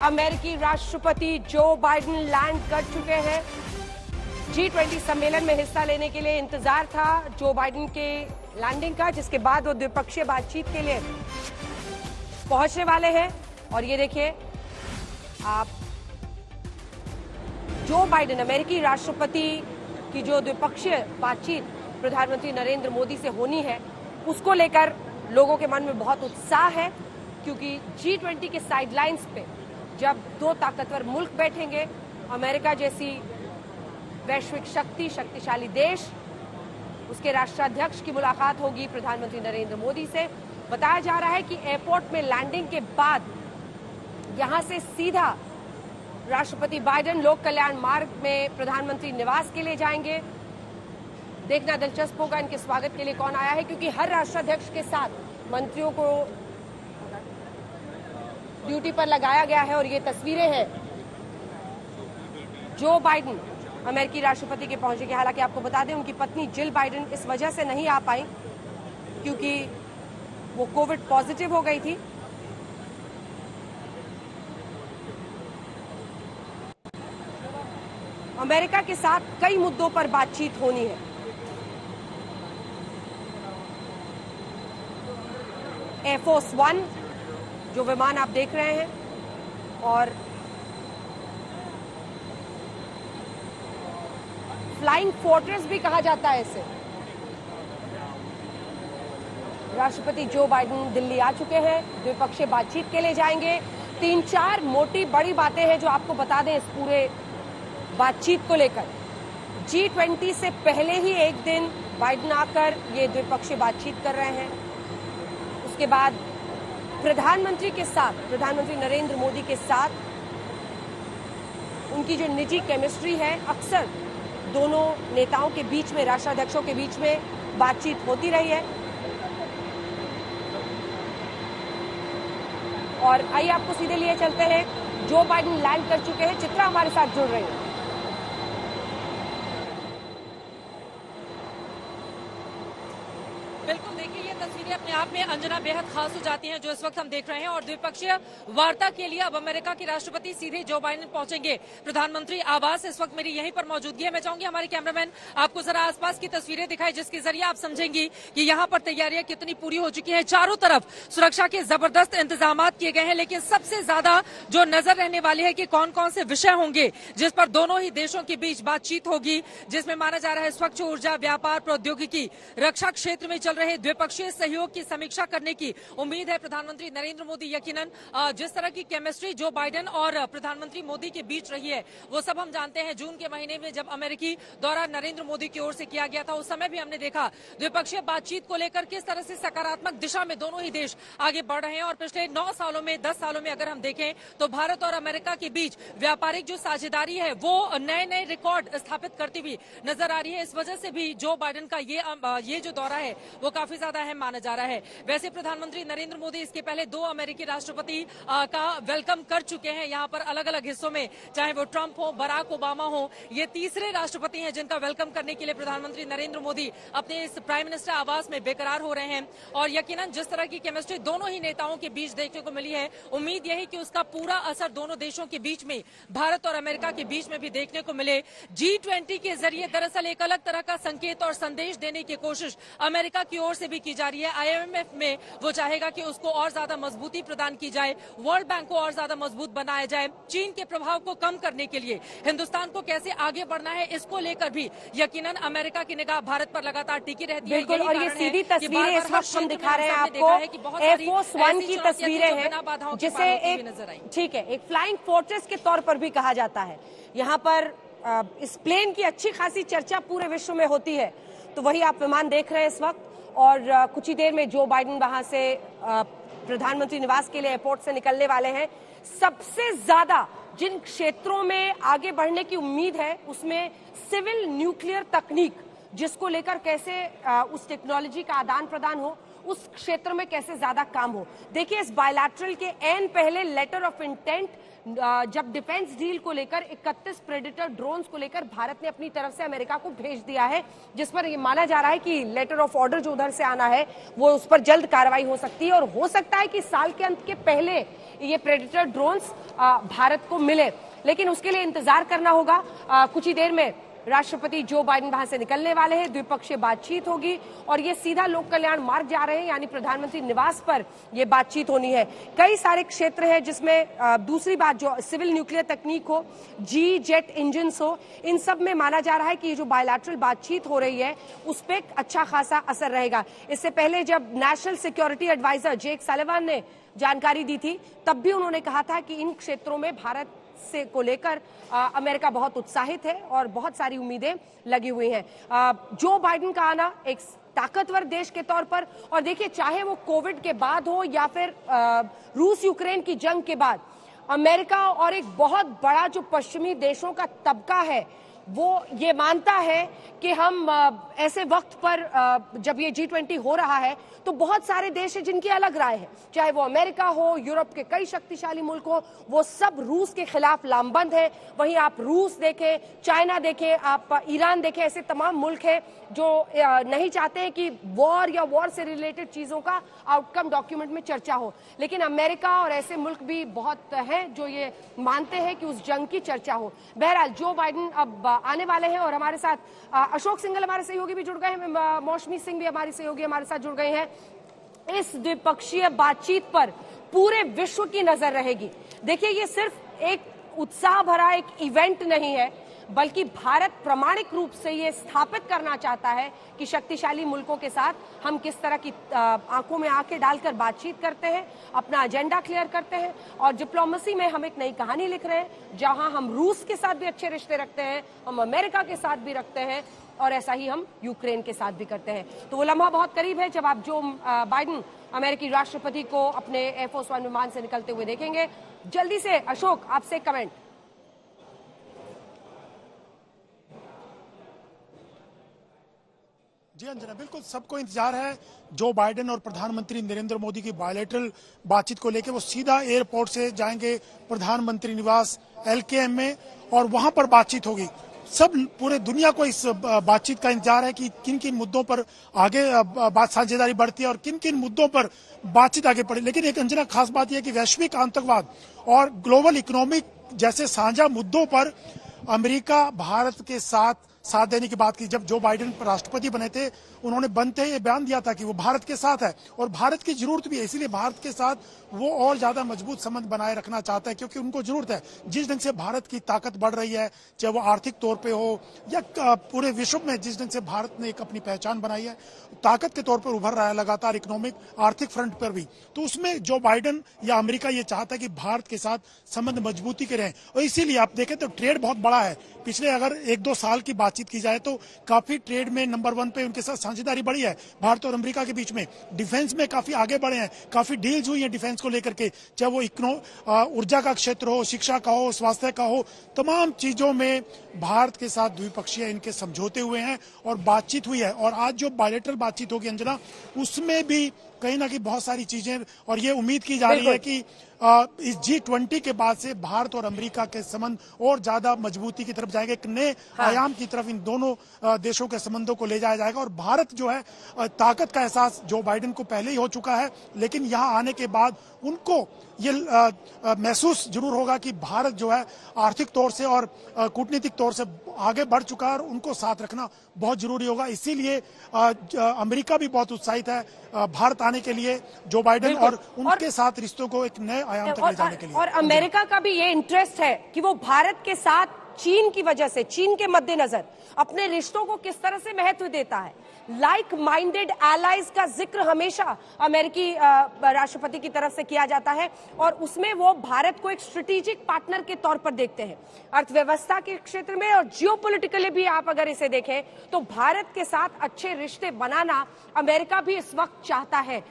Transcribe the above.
अमेरिकी राष्ट्रपति Joe Biden land कर चुके हैं। G20 सम्मेलन में हिस्सा लेने के लिए इंतजार था जो बाइडेन के लैंडिंग का, जिसके बाद वो द्विपक्षीय बातचीत के लिए पहुंचने वाले हैं। और ये देखिए आप, जो बाइडेन अमेरिकी राष्ट्रपति की जो द्विपक्षीय बातचीत प्रधानमंत्री नरेंद्र मोदी से होनी है, उसको लेकर लोगों के मन में बहुत उत्साह है, क्योंकि G20 के साइडलाइंस पे जब दो ताकतवर मुल्क बैठेंगे, अमेरिका जैसी वैश्विक शक्तिशाली देश, उसके राष्ट्राध्यक्ष की मुलाकात होगी प्रधानमंत्री नरेंद्र मोदी से। बताया जा रहा है कि एयरपोर्ट में लैंडिंग के बाद यहां से सीधा राष्ट्रपति बाइडेन लोक कल्याण मार्ग में प्रधानमंत्री निवास के लिए जाएंगे। देखना दिलचस्प होगा इनके स्वागत के लिए कौन आया है, क्योंकि हर राष्ट्राध्यक्ष के साथ मंत्रियों को ड्यूटी पर लगाया गया है। और ये तस्वीरें हैं जो बाइडेन अमेरिकी राष्ट्रपति के पहुंचे। हालांकि आपको बता दें उनकी पत्नी जिल बाइडेन इस वजह से नहीं आ पाई क्योंकि वो कोविड पॉजिटिव हो गई थी। अमेरिका के साथ कई मुद्दों पर बातचीत होनी है। एयरफोर्स 1 जो विमान आप देख रहे हैं, और फ्लाइंग फोर्ट्रेस भी कहा जाता है इसे। राष्ट्रपति जो बाइडेन दिल्ली आ चुके हैं, द्विपक्षीय बातचीत के लिए जाएंगे। 3-4 मोटी बड़ी बातें हैं जो आपको बता दें इस पूरे बातचीत को लेकर। G20 से पहले ही एक दिन बाइडेन आकर ये द्विपक्षीय बातचीत कर रहे हैं। उसके बाद प्रधानमंत्री के साथ, प्रधानमंत्री नरेंद्र मोदी के साथ उनकी जो निजी केमिस्ट्री है, अक्सर दोनों नेताओं के बीच में, राष्ट्राध्यक्षों के बीच में बातचीत होती रही है। और आइए आपको सीधे लिए चलते हैं, जो बाइडेन लैंड कर चुके हैं। चित्रा हमारे साथ जुड़ रही है। बिल्कुल, देखिए ये तस्वीरें अपने आप में अंजना बेहद खास हो जाती हैं जो इस वक्त हम देख रहे हैं। और द्विपक्षीय वार्ता के लिए अब अमेरिका के राष्ट्रपति सीधे जो बाइडेन पहुंचेंगे प्रधानमंत्री आवास। इस वक्त मेरी यहीं पर मौजूदगी है। मैं चाहूंगी हमारे कैमरामैन आपको जरा आसपास की तस्वीरें दिखाएं, जिसके जरिए आप समझेंगी कि यहाँ पर तैयारियां कितनी पूरी हो चुकी हैं। चारों तरफ सुरक्षा के जबरदस्त इंतजाम किए गए हैं, लेकिन सबसे ज्यादा जो नजर रहने वाली है कि कौन कौन से विषय होंगे जिस पर दोनों ही देशों के बीच बातचीत होगी, जिसमें माना जा रहा है स्वच्छ ऊर्जा, व्यापार, प्रौद्योगिकी, रक्षा क्षेत्र में चल रहे द्विपक्षीय सहयोग की समीक्षा करने की उम्मीद है प्रधानमंत्री नरेंद्र मोदी। यकीनन जिस तरह की केमिस्ट्री जो बाइडेन और प्रधानमंत्री मोदी के बीच रही है, वो सब हम जानते हैं। जून के महीने में जब अमेरिकी दौरा नरेंद्र मोदी की ओर से किया गया था, उस समय भी हमने देखा द्विपक्षीय बातचीत को लेकर किस तरह से सकारात्मक दिशा में दोनों ही देश आगे बढ़ रहे हैं। और पिछले 9 सालों में, 10 सालों में अगर हम देखें तो भारत और अमेरिका के बीच व्यापारिक जो साझेदारी है वो नए रिकॉर्ड स्थापित करती हुई नजर आ रही है। इस वजह से भी जो बाइडेन का ये जो दौरा है वो काफी ज्यादा अहम माना जा रहा है। वैसे प्रधानमंत्री नरेंद्र मोदी इसके पहले 2 अमेरिकी राष्ट्रपति का वेलकम कर चुके हैं यहाँ पर अलग अलग हिस्सों में, चाहे वो ट्रंप हो, बराक ओबामा हो। ये तीसरे राष्ट्रपति हैं जिनका वेलकम करने के लिए प्रधानमंत्री नरेंद्र मोदी अपने इस प्राइम मिनिस्टर आवास में बेकरार हो रहे हैं। और यकीनन जिस तरह की केमिस्ट्री दोनों ही नेताओं के बीच देखने को मिली है, उम्मीद यही कि उसका पूरा असर दोनों देशों के बीच में, भारत और अमेरिका के बीच में भी देखने को मिले। G20 के जरिए दरअसल एक अलग तरह का संकेत और संदेश देने की कोशिश अमेरिका की ओर से भी की जा रही है। IMF में वो चाहेगा कि उसको और ज्यादा मजबूती प्रदान की जाए, वर्ल्ड बैंक को और ज्यादा मजबूत बनाया जाए। चीन के प्रभाव को कम करने के लिए हिंदुस्तान को कैसे आगे बढ़ना है, इसको लेकर भी यकीनन अमेरिका की निगाह भारत पर लगातार टिकी रहती है। बिल्कुल, और ये सीधी तस्वीरें इस वक्त हम दिखा रहे हैं आपको। एयरफोर्स 1 की तस्वीरें हैं, जिसे एक, ठीक है, एक फ्लाइंग फोर्ट्रेस के तौर पर भी कहा जाता है। यहाँ पर इस प्लेन की अच्छी खासी चर्चा पूरे विश्व में होती है। तो वही आप विमान देख रहे हैं इस वक्त, और कुछ ही देर में जो बाइडेन वहां से प्रधानमंत्री निवास के लिए एयरपोर्ट से निकलने वाले हैं। सबसे ज्यादा जिन क्षेत्रों में आगे बढ़ने की उम्मीद है, उसमें सिविल न्यूक्लियर तकनीक, जिसको लेकर कैसे उस टेक्नोलॉजी का आदान प्रदान हो, उस क्षेत्र में कैसे ज्यादा काम हो। देखिए, इस बायलैटरल के एन पहले लेटर ऑफ इंटेंट जब डिफेंस डील को लेकर 31 प्रेडेटर ड्रोन्स को लेकर भारत ने अपनी तरफ से अमेरिका को भेज दिया है, जिस पर यह माना जा रहा है कि लेटर ऑफ ऑर्डर जो उधर से आना है वो उस पर जल्द कार्रवाई हो सकती है और हो सकता है कि साल के अंत के पहले ये प्रेडेटर ड्रोन्स भारत को मिले, लेकिन उसके लिए इंतजार करना होगा। कुछ ही देर में राष्ट्रपति जो बाइडेन वहां से निकलने वाले हैं, द्विपक्षीय बातचीत होगी और ये सीधा लोक कल्याण मार्ग जा रहे हैं, यानी प्रधानमंत्री निवास पर ये बातचीत होनी है। कई सारे क्षेत्र हैं जिसमें दूसरी बात जो सिविल न्यूक्लियर तकनीक हो, जी जेट इंजन हो, इन सब में माना जा रहा है कि ये जो बायलैटरल बातचीत हो रही है उस पर अच्छा खासा असर रहेगा। इससे पहले जब नेशनल सिक्योरिटी एडवाइजर जेक सलिवान ने जानकारी दी थी तब भी उन्होंने कहा था कि इन क्षेत्रों में भारत से को लेकर अमेरिका बहुत उत्साहित है और बहुत सारी उम्मीदें लगी हुई हैं। जो बाइडेन का आना एक ताकतवर देश के तौर पर, और देखिए चाहे वो कोविड के बाद हो या फिर रूस यूक्रेन की जंग के बाद, अमेरिका और एक बहुत बड़ा जो पश्चिमी देशों का तबका है वो ये मानता है कि हम ऐसे वक्त पर जब ये G20 हो रहा है तो बहुत सारे देश हैं जिनकी अलग राय है, चाहे वो अमेरिका हो, यूरोप के कई शक्तिशाली मुल्क हो, वो सब रूस के खिलाफ लामबंद है। वहीं आप रूस देखें, चाइना देखें, आप ईरान देखें, ऐसे तमाम मुल्क हैं जो नहीं चाहते हैं कि वॉर या वॉर से रिलेटेड चीजों का आउटकम डॉक्यूमेंट में चर्चा हो, लेकिन अमेरिका और ऐसे मुल्क भी बहुत हैं जो ये मानते हैं कि उस जंग की चर्चा हो। बहरहाल जो बाइडेन अब आने वाले हैं और हमारे साथ अशोक सिंघल हमारे सहयोगी भी जुड़ गए हैं, मौसमी सिंह भी हमारी सहयोगी हमारे साथ जुड़ गए हैं। इस द्विपक्षीय बातचीत पर पूरे विश्व की नजर रहेगी। देखिए ये सिर्फ एक उत्साह भरा एक इवेंट नहीं है, बल्कि भारत प्रामाणिक रूप से ये स्थापित करना चाहता है कि शक्तिशाली मुल्कों के साथ हम किस तरह की आंखों में आंखें डालकर बातचीत करते हैं, अपना एजेंडा क्लियर करते हैं और डिप्लोमेसी में हम एक नई कहानी लिख रहे हैं, जहां हम रूस के साथ भी अच्छे रिश्ते रखते हैं, हम अमेरिका के साथ भी रखते हैं और ऐसा ही हम यूक्रेन के साथ भी करते हैं। तो वो लम्हा बहुत करीब है जब आप जो बाइडेन अमेरिकी राष्ट्रपति को अपने एयरफोर्स वन विमान से निकलते हुए देखेंगे। जल्दी से अशोक आपसे कमेंट। जी अंजना, बिल्कुल सबको इंतजार है जो बाइडेन और प्रधानमंत्री नरेंद्र मोदी की बायलैटरल बातचीत को लेकर। वो सीधा एयरपोर्ट से जाएंगे प्रधानमंत्री निवास LKM में और वहां पर बातचीत होगी। सब पूरे दुनिया को इस बातचीत का इंतजार है कि किन किन मुद्दों पर आगे बात साझेदारी बढ़ती है और किन किन मुद्दों पर बातचीत आगे बढ़े। लेकिन एक अंजना खास बात यह है कि वैश्विक आतंकवाद और ग्लोबल इकोनॉमिक जैसे साझा मुद्दों पर अमेरिका भारत के साथ देने की बात की। जब जो बाइडेन राष्ट्रपति बने थे उन्होंने बनते ही ये बयान दिया था कि वो भारत के साथ है और भारत की जरूरत भी है, इसीलिए भारत के साथ वो और ज्यादा मजबूत संबंध बनाए रखना चाहता है क्योंकि उनको जरूरत है। जिस ढंग से भारत की ताकत बढ़ रही है, चाहे वो आर्थिक तौर पे हो या पूरे विश्व में जिस ढंग से भारत ने एक अपनी पहचान बनाई है, ताकत के तौर पर उभर रहा है लगातार इकोनॉमिक आर्थिक फ्रंट पर भी, तो उसमें जो बाइडेन या अमेरिका ये चाहता है कि भारत के साथ संबंध मजबूती के रहें। और इसीलिए आप देखें तो ट्रेड बहुत बड़ा है। पिछले अगर 1-2 साल की बातचीत की जाए तो काफी ट्रेड में नंबर 1 पे उनके साथ साझेदारी बढ़ी है भारत और अमेरिका के बीच में। डिफेंस में काफी आगे बढ़े हैं, काफी डील्स हुई हैं डिफेंस को लेकर के, चाहे वो ऊर्जा का क्षेत्र हो, शिक्षा का हो, स्वास्थ्य का हो, तमाम चीजों में भारत के साथ द्विपक्षीय इनके समझौते हुए हैं और बातचीत हुई है। और आज जो बायलैटरल बातचीत होगी अंजना, उसमें भी कहीं ना कहीं बहुत सारी चीजें, और ये उम्मीद की जा रही है कि इस G20 के बाद से भारत और अमेरिका के संबंध और ज्यादा मजबूती की तरफ जाएंगे, एक नए आयाम की तरफ इन दोनों देशों के संबंधों को ले जाया जाएगा। और भारत जो है ताकत का एहसास जो बाइडेन को पहले ही हो चुका है, लेकिन यहाँ आने के बाद उनको ये महसूस जरूर होगा कि भारत जो है आर्थिक तौर से और कूटनीतिक तौर से आगे बढ़ चुका है और उनको साथ रखना बहुत जरूरी होगा। इसीलिए अमेरिका भी बहुत उत्साहित है भारत आने के लिए, जो बाइडेन और उनके साथ रिश्तों को एक नए आयाम तक ले जाने के लिए। और अमेरिका का भी ये इंटरेस्ट है कि वो भारत के साथ चीन की वजह से, चीन के मद्देनजर अपने रिश्तों को किस तरह से महत्व देता है। लाइक माइंडेड एलाइज का जिक्र हमेशा अमेरिकी राष्ट्रपति की तरफ से किया जाता है और उसमें वो भारत को एक स्ट्रेटेजिक पार्टनर के तौर पर देखते हैं। अर्थव्यवस्था के क्षेत्र में और जियोपॉलिटिकली भी आप अगर इसे देखें तो भारत के साथ अच्छे रिश्ते बनाना अमेरिका भी इस वक्त चाहता है।